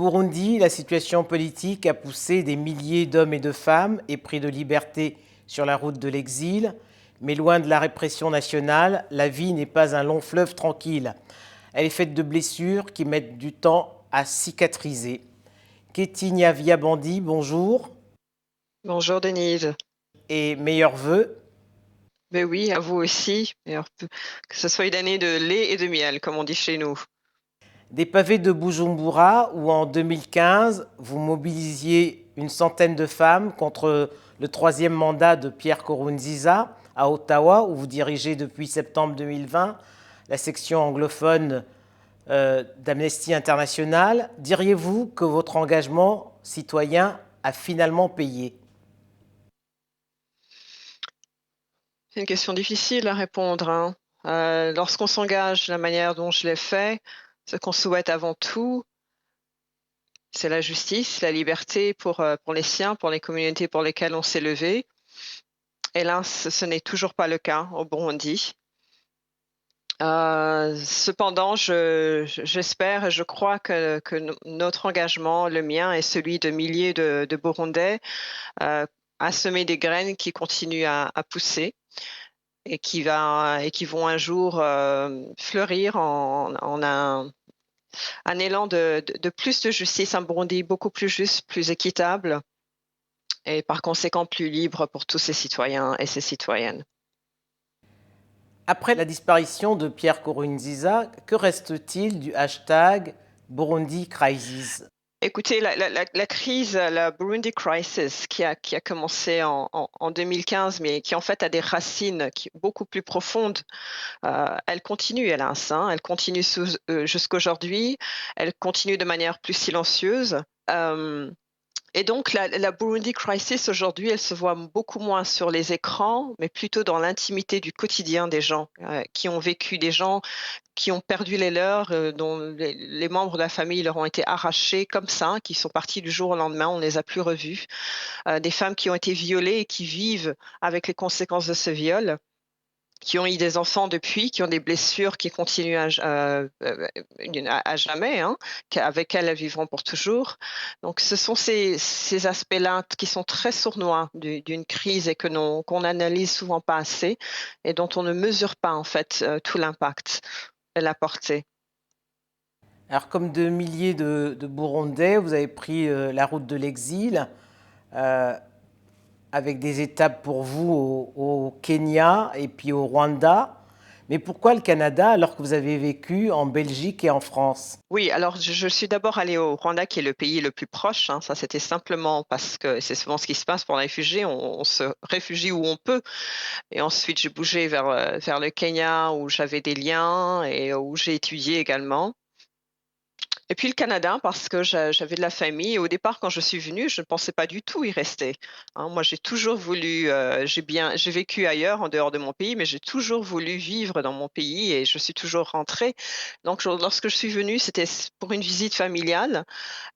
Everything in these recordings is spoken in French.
Burundi, la situation politique a poussé des milliers d'hommes et de femmes épris de liberté sur la route de l'exil. Mais loin de la répression nationale, la vie n'est pas un long fleuve tranquille. Elle est faite de blessures qui mettent du temps à cicatriser. Kétinia Viabandi, bonjour. Bonjour Denise. Et meilleurs vœux. Mais oui, à vous aussi. Que ce soit une année de lait et de miel, comme on dit chez nous. Des pavés de Bujumbura, où en 2015, vous mobilisiez une centaine de femmes contre le troisième mandat de Pierre Nkurunziza à Ottawa, où vous dirigez depuis septembre 2020 la section anglophone d'Amnesty International. Diriez-vous que votre engagement citoyen a finalement payé? C'est une question difficile à répondre, hein. Lorsqu'on s'engage de la manière dont je l'ai fait, ce qu'on souhaite avant tout, c'est la justice, la liberté pour les siens, pour les communautés pour lesquelles on s'est levé. Hélas, ce n'est toujours pas le cas au Burundi. Cependant, j'espère et je crois que notre engagement, le mien et celui de milliers de Burundais, a semé des graines qui continuent à pousser et qui vont un jour fleurir en un élan de plus de justice, un Burundi beaucoup plus juste, plus équitable et par conséquent plus libre pour tous ses citoyens et ses citoyennes. Après la disparition de Pierre Nkurunziza, que reste-t-il du hashtag Burundi Crisis? Écoutez, la crise, la Burundi Crisis, qui a commencé en 2015, mais qui en fait a des racines beaucoup plus profondes, elle continue, hélas, hein, elle continue jusqu'aujourd'hui, elle continue de manière plus silencieuse. Et donc, la Burundi Crisis, aujourd'hui, elle se voit beaucoup moins sur les écrans, mais plutôt dans l'intimité du quotidien des gens qui ont vécu, des gens qui ont perdu les leurs, dont les membres de la famille leur ont été arrachés comme ça, qui sont partis du jour au lendemain, on ne les a plus revus. Des femmes qui ont été violées et qui vivent avec les conséquences de ce viol, qui ont eu des enfants depuis, qui ont des blessures qui continuent à jamais, hein, avec elles, elles vivront pour toujours. Donc, ce sont ces aspects-là qui sont très sournois d'une crise et qu'on n'analyse souvent pas assez et dont on ne mesure pas, en fait, tout l'impact et la portée. Alors, comme de milliers de Burundais, vous avez pris la route de l'exil, avec des étapes pour vous au Kenya et puis au Rwanda. Mais pourquoi le Canada alors que vous avez vécu en Belgique et en France? Oui, alors je suis d'abord allée au Rwanda, qui est le pays le plus proche, hein. Ça, c'était simplement parce que c'est souvent ce qui se passe pour les réfugiés. On se réfugie où on peut. Et ensuite, j'ai bougé vers le Kenya, où j'avais des liens et où j'ai étudié également. Et puis le Canada, parce que j'avais de la famille. Et au départ, quand je suis venue, je ne pensais pas du tout y rester, hein. Moi, j'ai toujours voulu, j'ai vécu ailleurs, en dehors de mon pays, mais j'ai toujours voulu vivre dans mon pays et je suis toujours rentrée. Donc, lorsque je suis venue, c'était pour une visite familiale.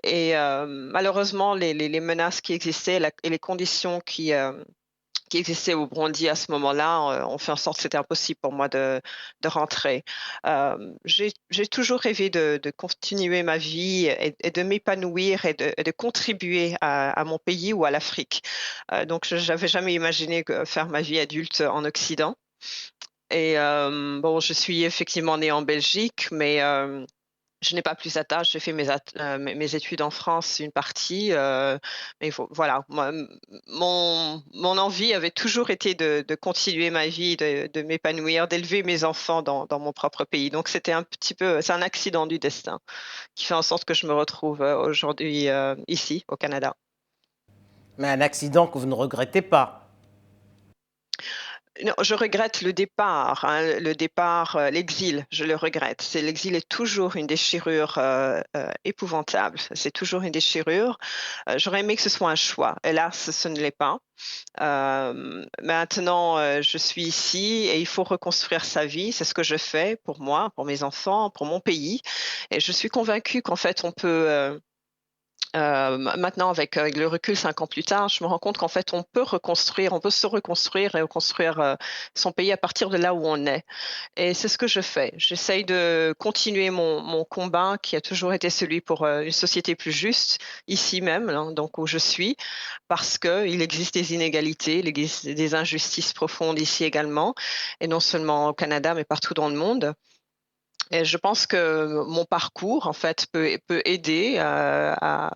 Et malheureusement, les menaces qui existaient et les conditions qui existait au Burundi à ce moment-là, ont fait en sorte que c'était impossible pour moi de rentrer. J'ai toujours rêvé de continuer ma vie et de m'épanouir et de contribuer à mon pays ou à l'Afrique. Donc je n'avais jamais imaginé faire ma vie adulte en Occident. Et bon, je suis effectivement née en Belgique, mais je n'ai pas plus d'attache. J'ai fait mes études en France, une partie, mais voilà, moi, mon envie avait toujours été de continuer ma vie, de m'épanouir, d'élever mes enfants dans mon propre pays. Donc c'était un petit peu c'est un accident du destin qui fait en sorte que je me retrouve, aujourd'hui, ici, au Canada. Mais un accident que vous ne regrettez pas. Non, je regrette le départ, hein, le départ, l'exil, je le regrette. L'exil est toujours une déchirure, épouvantable. C'est toujours une déchirure. J'aurais aimé que ce soit un choix. Hélas, ce ne l'est pas. Maintenant, je suis ici et il faut reconstruire sa vie. C'est ce que je fais pour moi, pour mes enfants, pour mon pays et je suis convaincue qu'en fait on peut, Maintenant avec le recul 5 ans plus tard, je me rends compte qu'en fait on peut reconstruire, on peut se reconstruire et reconstruire, son pays à partir de là où on est et c'est ce que je fais. J'essaye de continuer mon combat qui a toujours été celui pour, une société plus juste, ici même, hein, donc où je suis, parce qu'il existe des inégalités, il existe des injustices profondes ici également et non seulement au Canada, mais partout dans le monde. Et je pense que mon parcours, en fait, peut aider, à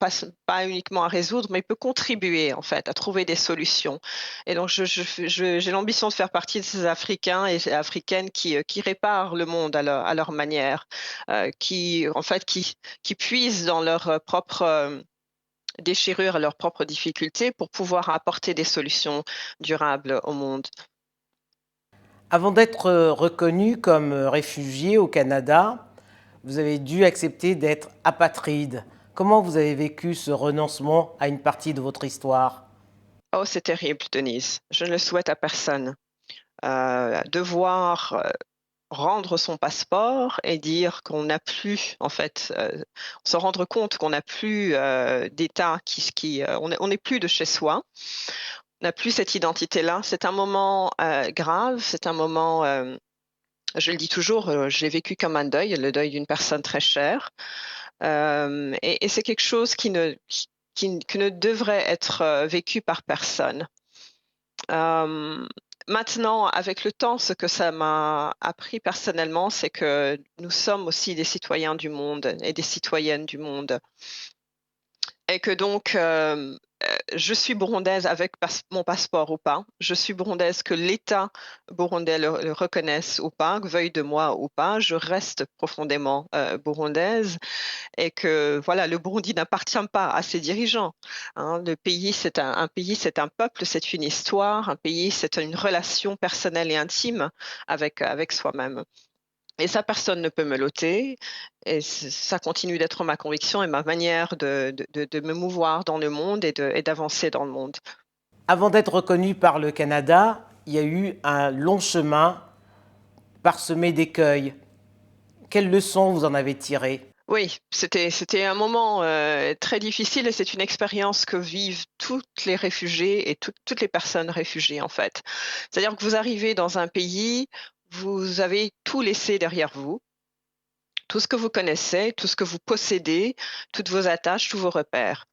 pas uniquement à résoudre, mais peut contribuer, en fait, à trouver des solutions. Et donc j'ai l'ambition de faire partie de ces Africains et Africaines qui réparent le monde à leur manière, qui, en fait, qui puisent dans leurs, propres, déchirures et leurs propres difficultés pour pouvoir apporter des solutions durables au monde. Avant d'être reconnu comme réfugié au Canada, vous avez dû accepter d'être apatride. Comment vous avez vécu ce renoncement à une partie de votre histoire? Oh, c'est terrible, Denise. Je ne le souhaite à personne. Devoir, rendre son passeport et dire qu'on n'a plus en fait, se rendre compte qu'on n'a plus, d'État on n'est plus de chez soi. On n'a plus cette identité-là. C'est un moment, grave, c'est un moment, je le dis toujours, je l'ai vécu comme un deuil, le deuil d'une personne très chère. Et c'est quelque chose qui ne devrait être, vécu par personne. Hem, Maintenant, avec le temps, ce que ça m'a appris personnellement, c'est que nous sommes aussi des citoyens du monde et des citoyennes du monde et que donc, je suis burundaise avec mon passeport ou pas. Je suis burundaise que l'État burundais le reconnaisse ou pas, que veuille de moi ou pas. Je reste profondément, burundaise et que voilà, le Burundi n'appartient pas à ses dirigeants, hein. Le pays, c'est un pays, c'est un peuple, c'est une histoire. Un pays, c'est une relation personnelle et intime avec soi-même. Et ça, personne ne peut me l'ôter. Et ça continue d'être ma conviction et ma manière de me mouvoir dans le monde et d'avancer dans le monde. Avant d'être reconnu par le Canada, il y a eu un long chemin parsemé d'écueils. Quelles leçons vous en avez tirées? Oui, c'était un moment, très difficile et c'est une expérience que vivent toutes les réfugiés et toutes les personnes réfugiées, en fait. C'est-à-dire que vous arrivez dans un pays, vous avez tout laissé derrière vous, tout ce que vous connaissez, tout ce que vous possédez, toutes vos attaches, tous vos repères.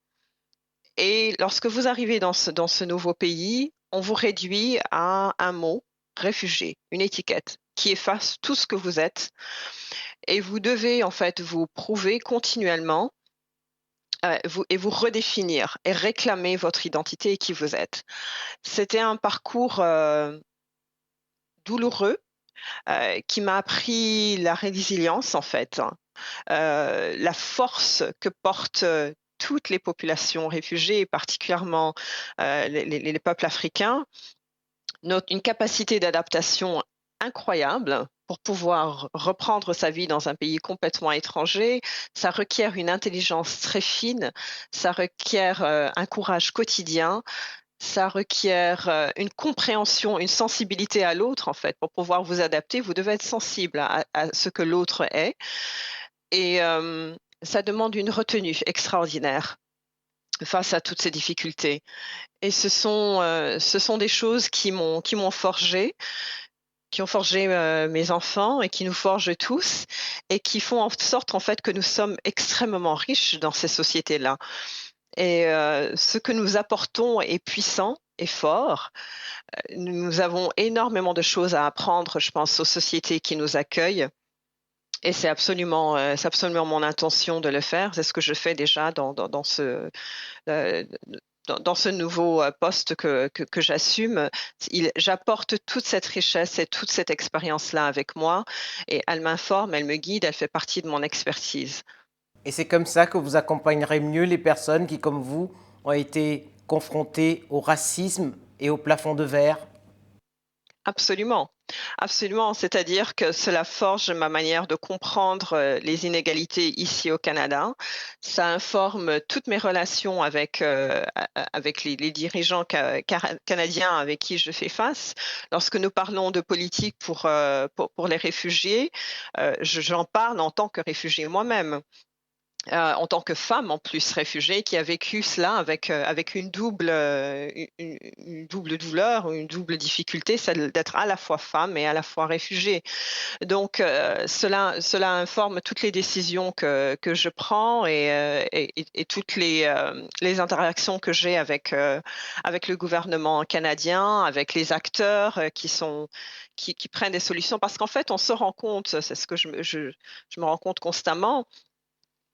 Et lorsque vous arrivez dans ce nouveau pays, on vous réduit à un mot: réfugié, une étiquette qui efface tout ce que vous êtes et vous devez, en fait, vous prouver continuellement. Vous redéfinir et réclamer votre identité et qui vous êtes. C'était un parcours, douloureux, qui m'a appris la résilience en fait, hein, la force que portent, toutes les populations réfugiées et particulièrement, les peuples africains. Une capacité d'adaptation incroyable pour pouvoir reprendre sa vie dans un pays complètement étranger. Ça requiert une intelligence très fine, ça requiert, un courage quotidien, ça requiert, une compréhension, une sensibilité à l'autre en fait. Pour pouvoir vous adapter, vous devez être sensible à ce que l'autre est et ça demande une retenue extraordinaire face à toutes ces difficultés. Et ce sont des choses qui m'ont forgée, qui ont forgé, mes enfants et qui nous forgent tous et qui font en sorte, en fait, que nous sommes extrêmement riches dans ces sociétés-là et ce que nous apportons est puissant et fort. Nous avons énormément de choses à apprendre, je pense, aux sociétés qui nous accueillent et c'est absolument mon intention de le faire. C'est ce que je fais déjà heu, dans ce nouveau, poste que j'assume. J'apporte toute cette richesse et toute cette expérience-là avec moi et elle m'informe, elle me guide, elle fait partie de mon expertise. Et c'est comme ça que vous accompagnerez mieux les personnes qui, comme vous, ont été confrontées au racisme et au plafond de verre? Absolument, absolument. C'est-à-dire que cela forge ma manière de comprendre, les inégalités ici au Canada. Ça informe toutes mes relations avec les dirigeants canadiens avec qui je fais face. Lorsque nous parlons de politique pour les réfugiés, j'en parle en tant que réfugiée moi-même. en tant que femme en plus réfugiée qui a vécu cela avec une double douleur, une double difficulté, celle d'être à la fois femme et à la fois réfugiée. Donc cela informe toutes les décisions que je prends et toutes les interactions que j'ai avec le gouvernement canadien, avec les acteurs, qui prennent des solutions. Parce qu'en fait, on se rend compte, c'est ce que je me rends compte constamment,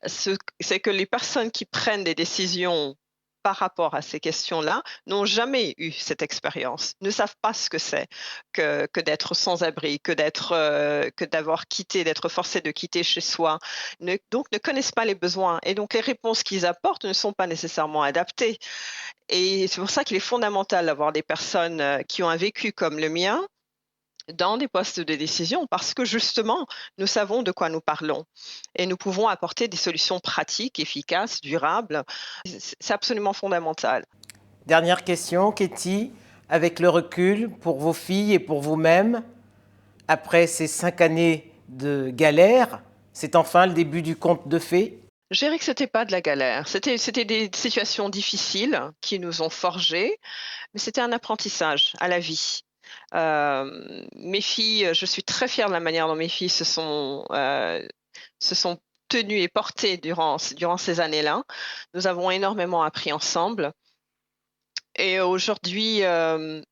c'est que les personnes qui prennent des décisions par rapport à ces questions-là n'ont jamais eu cette expérience, ne savent pas ce que c'est que d'être sans abri, que d'avoir quitté, d'être forcé de quitter chez soi, donc ne connaissent pas les besoins et donc les réponses qu'ils apportent ne sont pas nécessairement adaptées et c'est pour ça qu'il est fondamental d'avoir des personnes, qui ont un vécu comme le mien dans des postes de décision parce que justement, nous savons de quoi nous parlons et nous pouvons apporter des solutions pratiques, efficaces, durables. C'est absolument fondamental. Dernière question, Katie, avec le recul pour vos filles et pour vous-même, après ces 5 années de galère, c'est enfin le début du conte de fées? Je dirais que c'était pas de la galère. C'était des situations difficiles qui nous ont forgés, mais c'était un apprentissage à la vie. Mes filles, je suis très fière de la manière dont mes filles se sont tenues et portées durant ces années-là. Nous avons énormément appris ensemble et aujourd'hui, je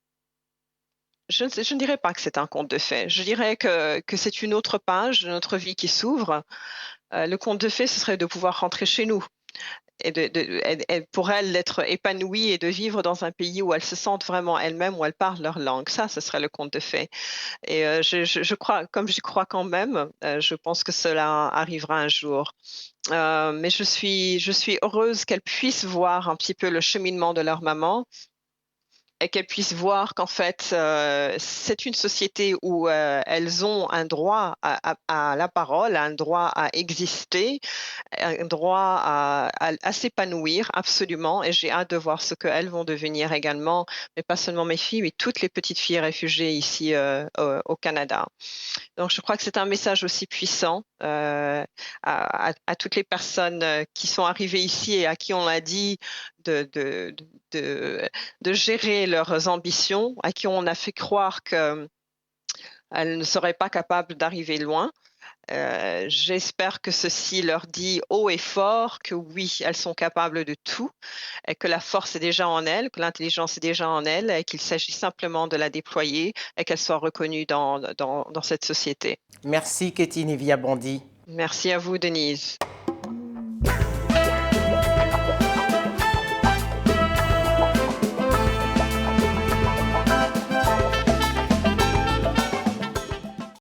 ne dirais pas que c'est un conte de fées. Je dirais que c'est une autre page de notre vie qui s'ouvre. Le conte de fées, ce serait de pouvoir rentrer chez nous et pour elles d'être épanouies et de vivre dans un pays où elles se sentent vraiment elles-mêmes, où elles parlent leur langue. Ça, ce serait le conte de fées et je crois comme j'y crois quand même, je pense que cela arrivera un jour. Mais je suis heureuse qu'elles puissent voir un petit peu le cheminement de leur maman et qu'elles puissent voir qu'en fait, c'est une société où, elles ont un droit à la parole, un droit à exister, un droit à s'épanouir absolument et j'ai hâte de voir ce qu'elles vont devenir également, mais pas seulement mes filles, mais toutes les petites filles réfugiées ici, au Canada. Donc je crois que c'est un message aussi puissant, à toutes les personnes, qui sont arrivées ici et à qui on a dit de de de de gérer leurs ambitions, à qui on a fait croire qu'elles ne seraient pas capables d'arriver loin. J'espère que ceci leur dit haut et fort que oui, elles sont capables de tout et que la force est déjà en elles, que l'intelligence est déjà en elles et qu'il s'agit simplement de la déployer et qu'elle soit reconnue dans cette société. Merci, Katie Nevia-Bondy. Merci à vous, Denise.